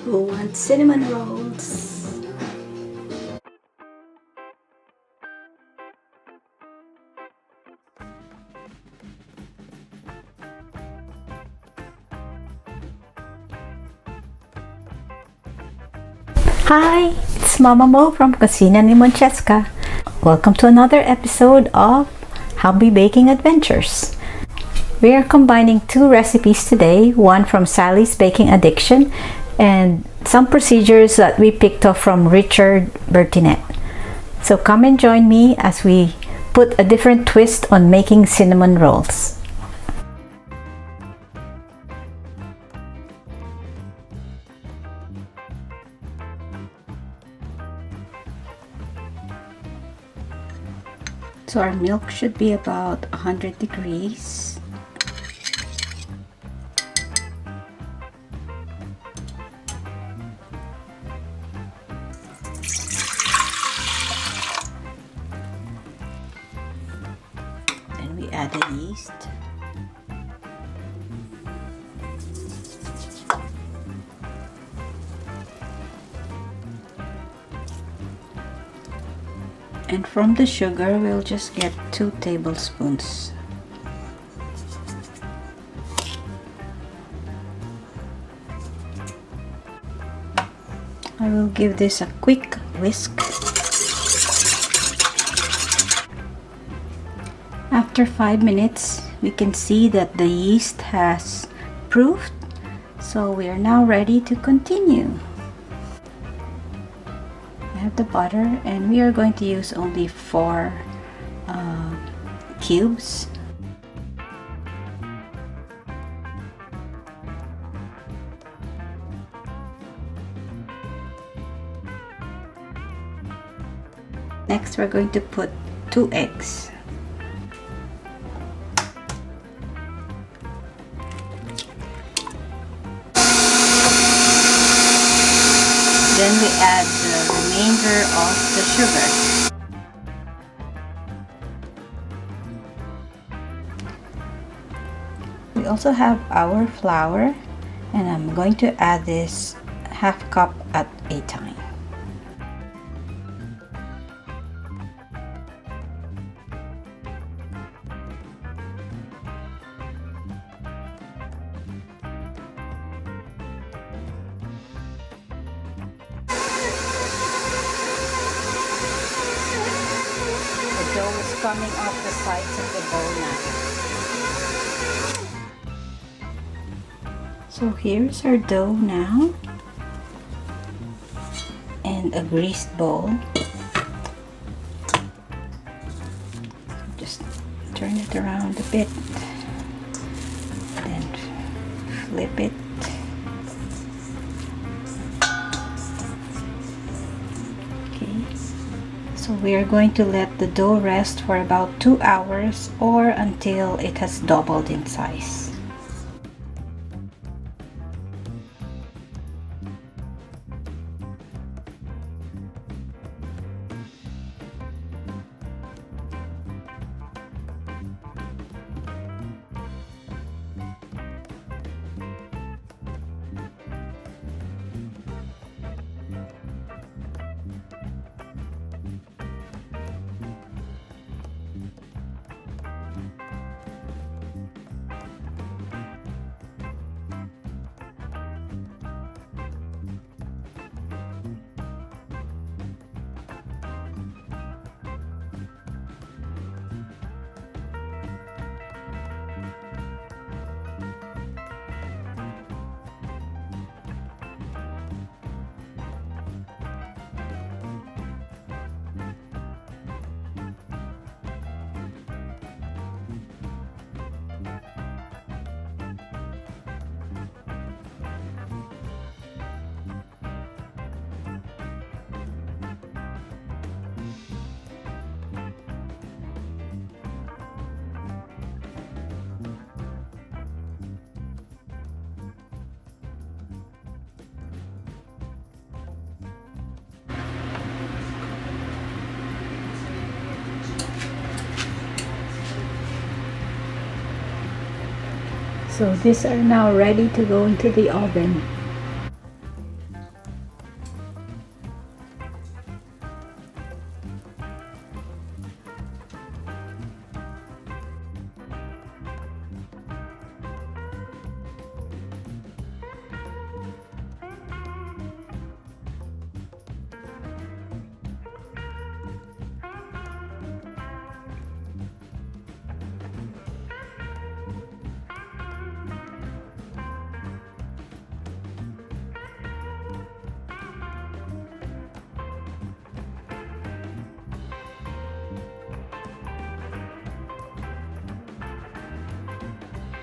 Who wants cinnamon rolls? Hi, it's Mama Mo from Kusina ni Moncesca. Welcome to another episode of Hobby Baking Adventures. We are combining two recipes today, one from Sally's Baking Addiction and some procedures that we picked up from Richard Bertinet. So come and join me as we put a different twist on making cinnamon rolls. So our milk should be about 100 degrees. Then we add the yeast. And from the sugar, we'll just get 2 tablespoons. I will give this a quick whisk. After 5 minutes, we can see that the yeast has proofed, so we are now ready to continue. I have the butter, and we are going to use only 4 cubes. Next, we're going to put 2 eggs. Then we add the remainder of the sugar. We also have our flour, and I'm going to add this half cup at a time. The dough is coming off the sides of the bowl now. So here's our dough now, and a greased bowl. Just turn it around a bit, then flip it. So we are going to let the dough rest for about 2 hours or until it has doubled in size. So these are now ready to go into the oven.